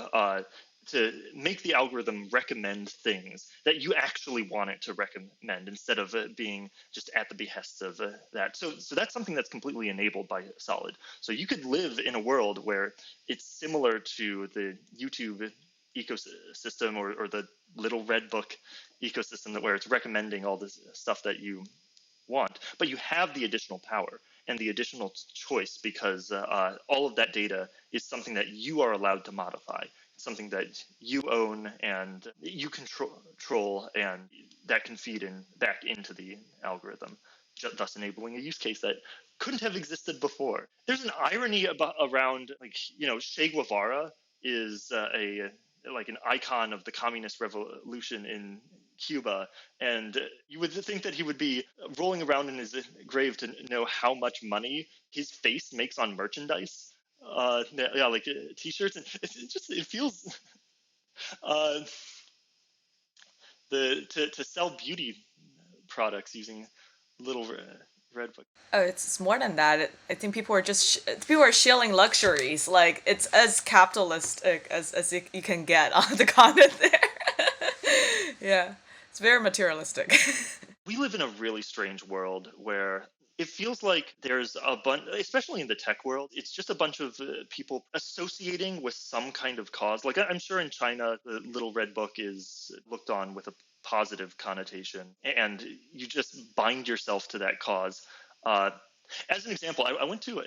make the algorithm recommend things that you actually want it to recommend instead of being just at the behest of that. So that's something that's completely enabled by Solid. So you could live in a world where it's similar to the YouTube ecosystem or the little red book ecosystem where it's recommending all this stuff that you want, but you have the additional power and the additional choice because all of that data is something that you are allowed to modify. It's something that you own and you control, and that can feed back into the algorithm, thus enabling a use case that couldn't have existed before. There's an irony around, like, Che Guevara is like an icon of the communist revolution in Cuba, and you would think that he would be rolling around in his grave to know how much money his face makes on merchandise. Like T-shirts, and it feels to sell beauty products using little red book. Oh, it's more than that. I think people are people are shilling luxuries. Like, it's as capitalistic as you can get on the continent there. Yeah, it's very materialistic. We live in a really strange world where it feels like there's a bunch, especially in the tech world, it's just a bunch of people associating with some kind of cause. Like, I'm sure in China, the little red book is looked on with a positive connotation, and you just bind yourself to that cause. As an example, I went to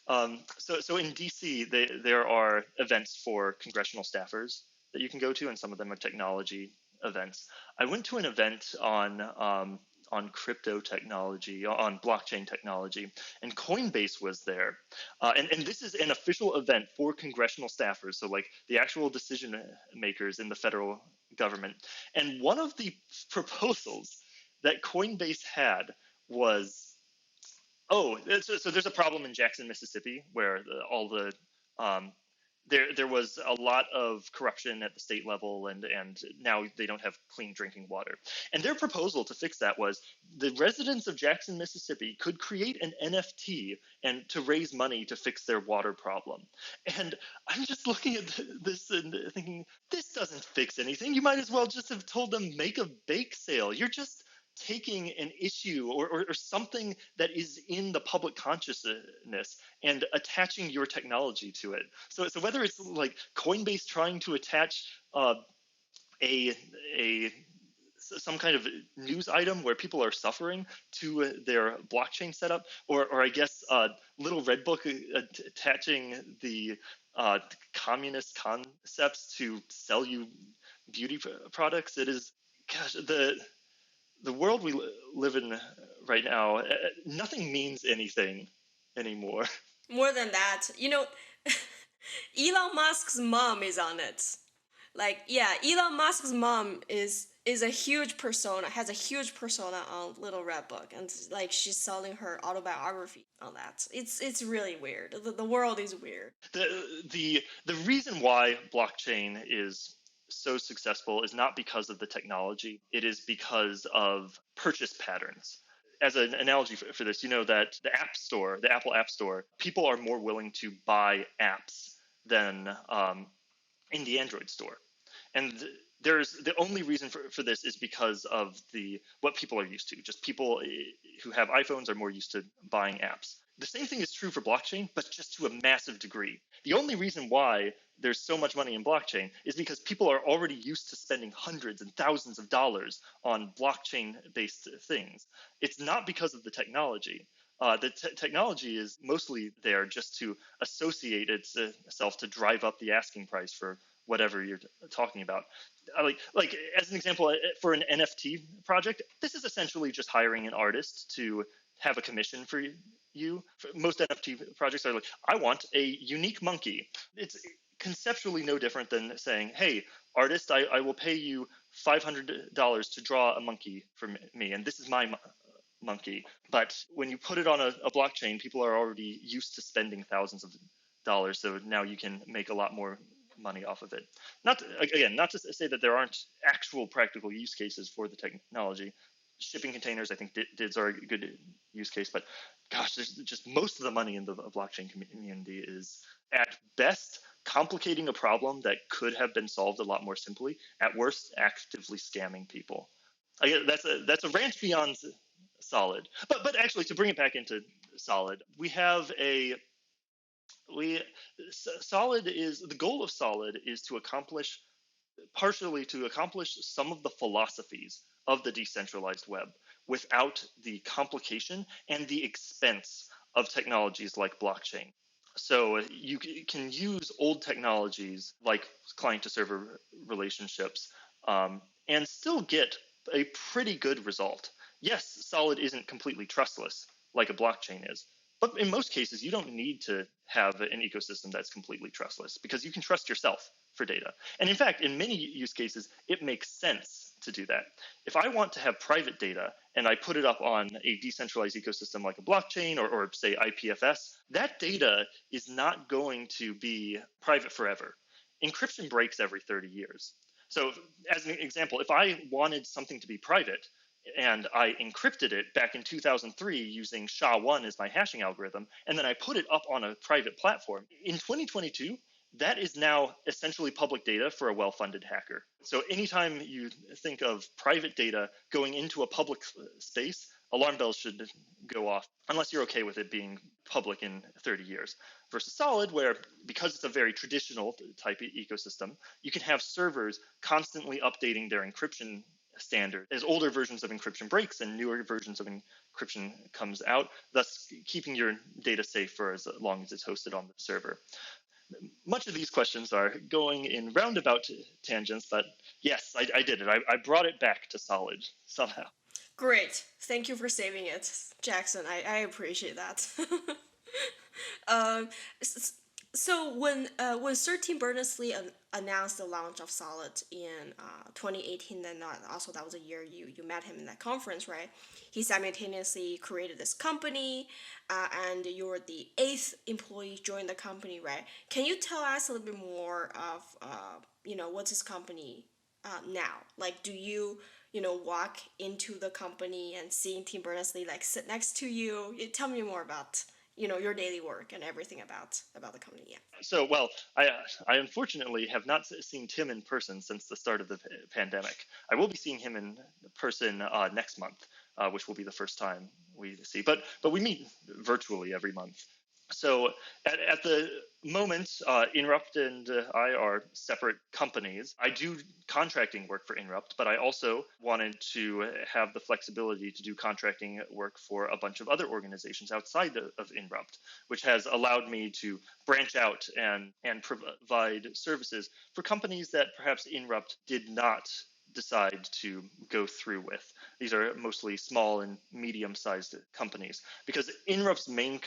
so in DC, there are events for congressional staffers that you can go to, and some of them are technology events. I went to an event on crypto technology, on blockchain technology, and Coinbase was there. And this is an official event for congressional staffers, so like the actual decision makers in the federal government. And one of the proposals that Coinbase had was, so there's a problem in Jackson, Mississippi, where um, there was a lot of corruption at the state level, and now they don't have clean drinking water. And their proposal to fix that was the residents of Jackson, Mississippi could create an NFT and to raise money to fix their water problem. And I'm just looking at this and thinking, this doesn't fix anything. You might as well just have told them, make a bake sale. You're just taking an issue or something that is in the public consciousness and attaching your technology to it. So whether it's like Coinbase trying to attach a some kind of news item where people are suffering to their blockchain setup, or I guess Little Red Book attaching the communist concepts to sell you beauty products, it is, gosh, the world we live in right now, nothing means anything anymore. More than that, Elon Musk's mom is on it. Like, yeah, Elon Musk's mom is a huge persona, has a huge persona on Little Red Book, and like she's selling her autobiography on that. It's really weird. The world is weird. The reason why blockchain is so successful is not because of the technology. It is because of purchase patterns. As an analogy for this, that the App Store, the Apple App Store, people are more willing to buy apps than in the Android store. And there's the only reason for this is because of what people are used to. Just people who have iPhones are more used to buying apps. The same thing is true for blockchain, but just to a massive degree. The only reason why there's so much money in blockchain is because people are already used to spending hundreds and thousands of dollars on blockchain-based things. It's not because of the technology. The technology is mostly there just to associate itself to drive up the asking price for whatever you're talking about. Like as an example, for an NFT project, this is essentially just hiring an artist to have a commission for you. Most NFT projects are like, I want a unique monkey. It's conceptually no different than saying, hey, artist, I will pay you $500 to draw a monkey for me, and this is my monkey. But when you put it on a blockchain, people are already used to spending thousands of dollars, so now you can make a lot more money off of it. Not to say that there aren't actual practical use cases for the technology. Shipping containers, I think DIDs are a good use case, but gosh, there's just most of the money in the blockchain community is at best complicating a problem that could have been solved a lot more simply. At worst, actively scamming people. That's a rant beyond Solid. But actually, to bring it back into Solid, Solid is the goal of Solid is to accomplish partially to accomplish some of the philosophies of the decentralized web without the complication and the expense of technologies like blockchain. So you can use old technologies like client to server relationships and still get a pretty good result. Yes, Solid isn't completely trustless like a blockchain is, but in most cases, you don't need to have an ecosystem that's completely trustless because you can trust yourself for data. And in fact, in many use cases, it makes sense to do that. If I want to have private data and I put it up on a decentralized ecosystem like a blockchain or say IPFS, that data is not going to be private forever. Encryption breaks every 30 years. So as an example, if I wanted something to be private, and I encrypted it back in 2003 using SHA-1 as my hashing algorithm, and then I put it up on a private platform. In 2022, that is now essentially public data for a well-funded hacker. So anytime you think of private data going into a public space, alarm bells should go off, unless you're okay with it being public in 30 years. Versus Solid, where because it's a very traditional type of ecosystem, you can have servers constantly updating their encryption standard as older versions of encryption breaks and newer versions of encryption comes out, thus keeping your data safe for as long as it's hosted on the server. Much of these questions are going in roundabout tangents, but yes, I did it. I brought it back to Solid somehow. Great. Thank you for saving it, Jackson. I appreciate that. um, so when Sir Tim Berners-Lee announced the launch of Solid in 2018, then also that was a year you met him in that conference, right? He simultaneously created this company, and you're the 8th employee joined the company, right? Can you tell us a little bit more of what's his company now? Like, do you walk into the company and seeing Tim Berners-Lee like sit next to you? Tell me more about your daily work and everything about the company. Yeah. So, well, I unfortunately have not seen Tim in person since the start of the pandemic. I will be seeing him in person next month, which will be the first time we see. But we meet virtually every month. So at the moment, Inrupt and I are separate companies. I do contracting work for Inrupt, but I also wanted to have the flexibility to do contracting work for a bunch of other organizations outside of Inrupt, which has allowed me to branch out and provide services for companies that perhaps Inrupt did not decide to go through with. These are mostly small and medium-sized companies because Inrupt's main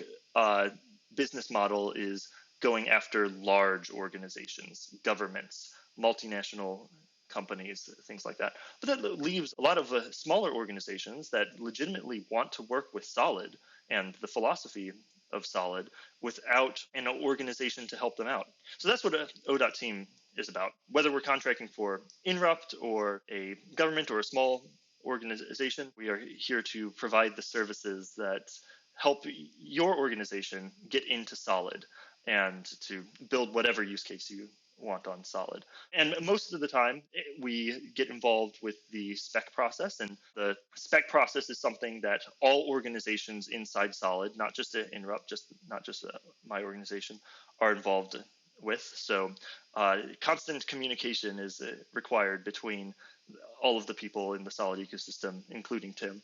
business model is going after large organizations, governments, multinational companies, things like that. But that leaves a lot of smaller organizations that legitimately want to work with Solid and the philosophy of Solid without an organization to help them out. So that's what O.Team is about. Whether we're contracting for Inrupt or a government or a small organization, we are here to provide the services that help your organization get into Solid and to build whatever use case you want on Solid. And most of the time, we get involved with the spec process. And the spec process is something that all organizations inside Solid, not just Inrupt, not just my organization, are involved with. So constant communication is required between all of the people in the Solid ecosystem, including Tim.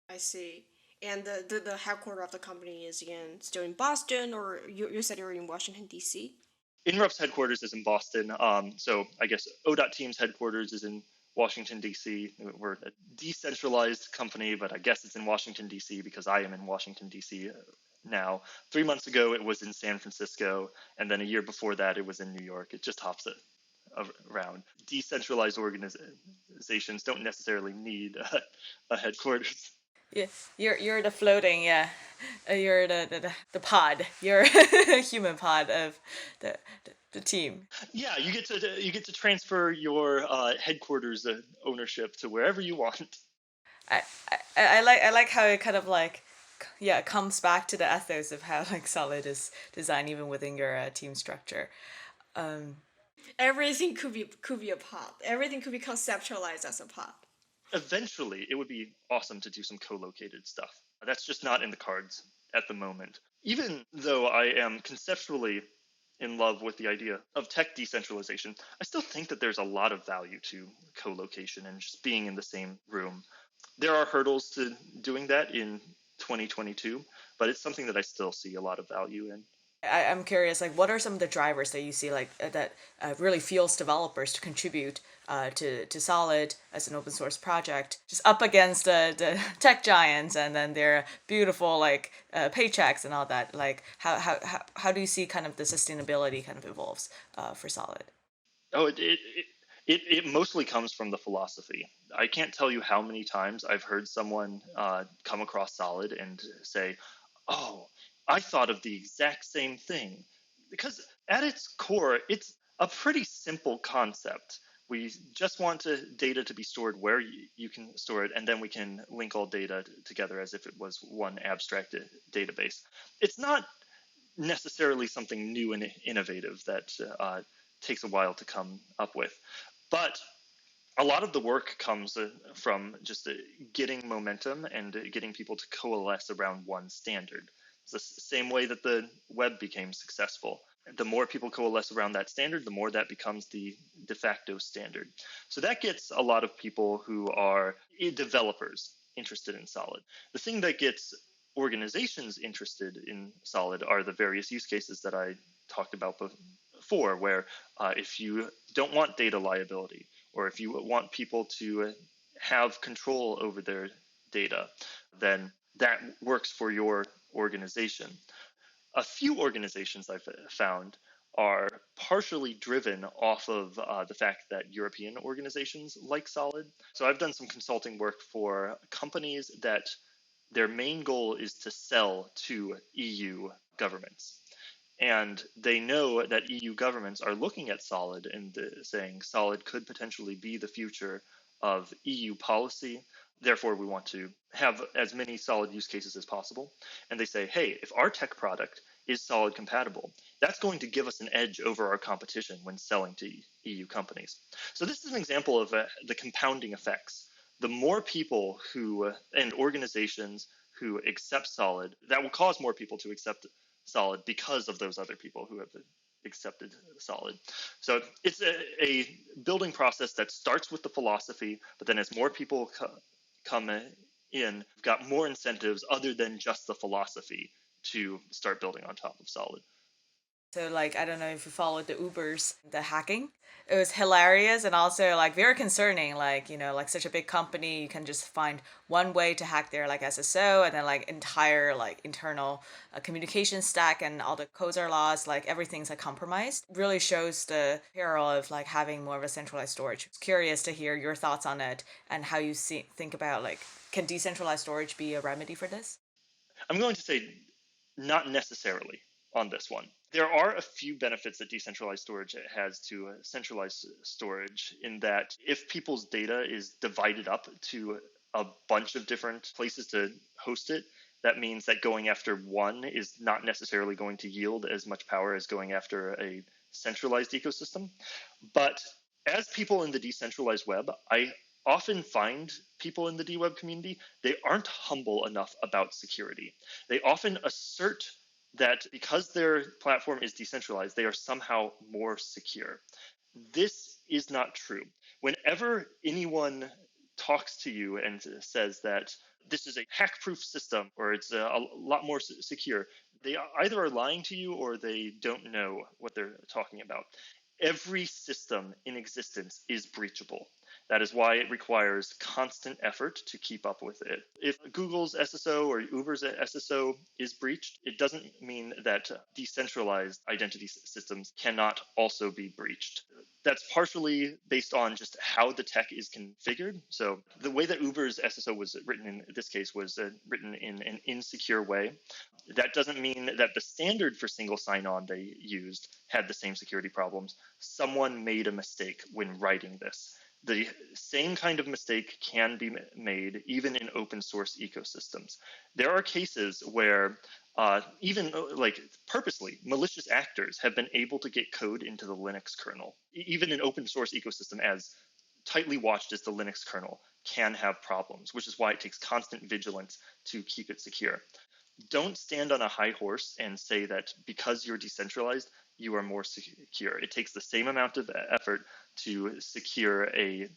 I see. And the headquarters of the company is still in Boston, or you said you're in Washington, D.C.? Inrupt's headquarters is in Boston. So I guess O.Team's headquarters is in Washington, D.C. We're a decentralized company, but I guess it's in Washington, D.C. because I am in Washington, D.C. now. 3 months ago, it was in San Francisco. And then a year before that, it was in New York. It just hops around. Decentralized organizations don't necessarily need a headquarters. Yeah, you're the floating, yeah. You're the pod. You're a human pod of the team. Yeah, you get to transfer your headquarters ownership to wherever you want. I like how it kind of like comes back to the ethos of how like Solid is designed even within your team structure. Um, Everything could be a pod. Everything could be conceptualized as a pod. Eventually, it would be awesome to do some co-located stuff. That's just not in the cards at the moment. Even though I am conceptually in love with the idea of tech decentralization, I still think that there's a lot of value to co-location and just being in the same room. There are hurdles to doing that in 2022, but it's something that I still see a lot of value in. I'm curious, like, what are some of the drivers that you see, like, that really fuels developers to contribute to Solid as an open source project, just up against the tech giants and then their beautiful like paychecks and all that. Like, how do you see kind of the sustainability kind of evolves for Solid? Oh, it mostly comes from the philosophy. I can't tell you how many times I've heard someone come across Solid and say, "Oh, I thought of the exact same thing," because at its core, it's a pretty simple concept. We just want data to be stored where you can store it, and then we can link all data together as if it was one abstract database. It's not necessarily something new and innovative that takes a while to come up with. But a lot of the work comes from just getting momentum and getting people to coalesce around one standard. It's the same way that the web became successful. The more people coalesce around that standard, the more that becomes the de facto standard. So that gets a lot of people who are developers interested in Solid. The thing that gets organizations interested in Solid are the various use cases that I talked about before, where if you don't want data liability, or if you want people to have control over their data, then that works for your organization. A few organizations I've found are partially driven off of the fact that European organizations like Solid. So I've done some consulting work for companies that their main goal is to sell to EU governments. And they know that EU governments are looking at Solid and saying Solid could potentially be the future of EU policy. Therefore, we want to have as many Solid use cases as possible. And they say, hey, if our tech product is Solid compatible, that's going to give us an edge over our competition when selling to EU companies. So this is an example of the compounding effects. The more people who and organizations who accept Solid, that will cause more people to accept Solid because of those other people who have accepted Solid. So it's a building process that starts with the philosophy, but then as more people come in, you've got more incentives other than just the philosophy to start building on top of Solid. So like, I don't know if you followed the Ubers, the hacking. It was hilarious and also like very concerning. Like, you know, like such a big company, you can just find one way to hack their like SSO and then like entire like internal communication stack and all the codes are lost. Like everything's like compromised. Really shows the peril of like having more of a centralized storage. Curious to hear your thoughts on it and how you think about like, can decentralized storage be a remedy for this? I'm going to say not necessarily on this one. There are a few benefits that decentralized storage has to centralized storage, in that if people's data is divided up to a bunch of different places to host it, that means that going after one is not necessarily going to yield as much power as going after a centralized ecosystem. But as people in the decentralized web, I often find people in the DWeb community, they aren't humble enough about security. They often assert that because their platform is decentralized, they are somehow more secure. This is not true. Whenever anyone talks to you and says that this is a hack-proof system or it's a lot more secure, they either are lying to you or they don't know what they're talking about. Every system in existence is breachable. That is why it requires constant effort to keep up with it. If Google's SSO or Uber's SSO is breached, it doesn't mean that decentralized identity systems cannot also be breached. That's partially based on just how the tech is configured. So the way that Uber's SSO was written in this case was written in an insecure way. That doesn't mean that the standard for single sign-on they used had the same security problems. Someone made a mistake when writing this. The same kind of mistake can be made even in open source ecosystems. There are cases where Even like purposely, malicious actors have been able to get code into the Linux kernel. Even an open source ecosystem as tightly watched as the Linux kernel can have problems, which is why it takes constant vigilance to keep it secure. Don't stand on a high horse and say that because you're decentralized, you are more secure. It takes the same amount of effort to secure a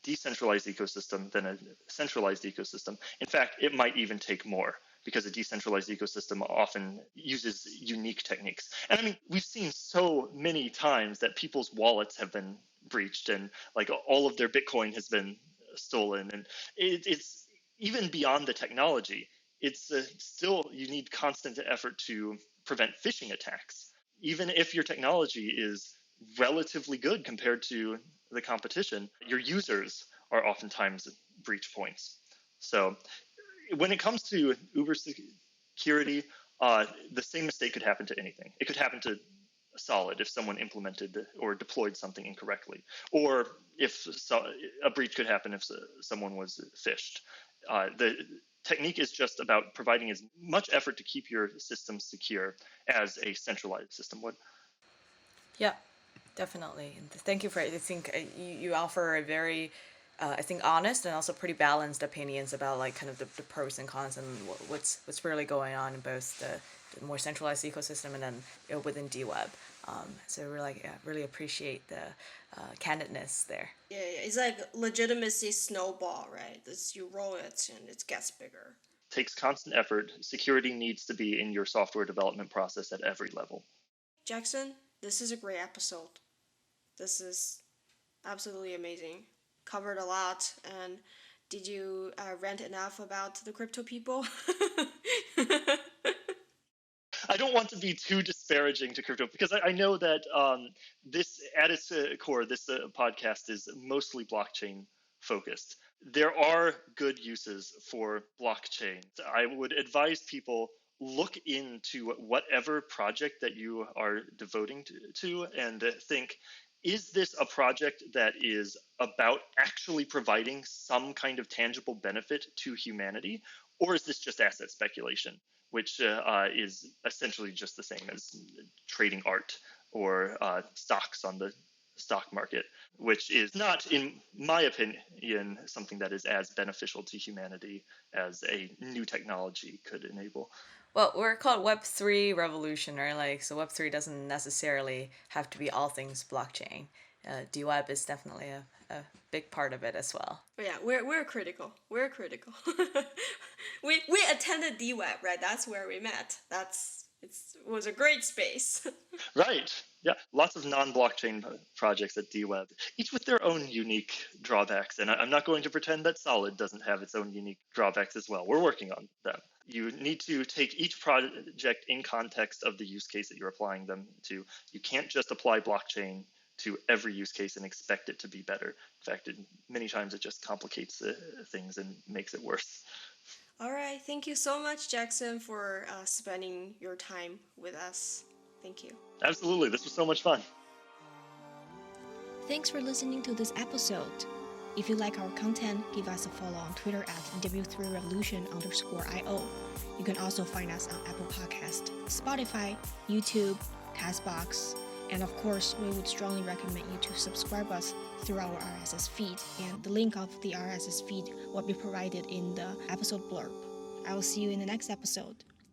decentralized ecosystem than a centralized ecosystem. In fact, it might even take more because a decentralized ecosystem often uses unique techniques. And I mean, we've seen so many times that people's wallets have been breached and like all of their Bitcoin has been stolen. And it's even beyond the technology. It's still, you need constant effort to prevent phishing attacks. Even if your technology is relatively good compared to the competition, your users are oftentimes breach points. So when it comes to Uber security, the same mistake could happen to anything. It could happen to Solid if someone implemented or deployed something incorrectly, or if a breach could happen if someone was phished. The technique is just about providing as much effort to keep your system secure as a centralized system would. Yeah, definitely. And thank you for it. I think you offer a very, I think, honest and also pretty balanced opinions about like kind of the pros and cons and what's really going on in both the more centralized ecosystem and then within DWeb. So we're like, yeah, really appreciate the candidness there. Yeah, it's like legitimacy snowball, right? This, you roll it and it gets bigger. Takes constant effort. Security needs to be in your software development process at every level. Jackson, this is a great episode. This is absolutely amazing. Covered a lot. And did you rant enough about the crypto people? I don't want to be too disparaging to crypto because I know that this, at its core, this podcast is mostly blockchain focused. There are good uses for blockchain. I would advise people look into whatever project that you are devoting to and think, is this a project that is about actually providing some kind of tangible benefit to humanity, or is this just asset speculation, which is essentially just the same as trading art or stocks on the stock market, which is not, in my opinion, something that is as beneficial to humanity as a new technology could enable. Well, we're called Web3 revolution, right? Like, so Web3 doesn't necessarily have to be all things blockchain. DWeb is definitely a big part of it as well. But yeah, we're critical. We're critical. we attended DWeb, right? That's where we met. It was a great space. Right. Yeah. Lots of non-blockchain projects at DWeb, each with their own unique drawbacks. And I'm not going to pretend that Solid doesn't have its own unique drawbacks as well. We're working on them. You need to take each project in context of the use case that you're applying them to. You can't just apply blockchain to every use case and expect it to be better. In fact, many times it just complicates things and makes it worse. All right. Thank you so much, Jackson, for spending your time with us. Thank you. Absolutely. This was so much fun. Thanks for listening to this episode. If you like our content, give us a follow on Twitter at W3Revolution_IO. You can also find us on Apple Podcast, Spotify, YouTube, CastBox, and of course, we would strongly recommend you to subscribe us through our RSS feed, and the link of the RSS feed will be provided in the episode blurb. I will see you in the next episode.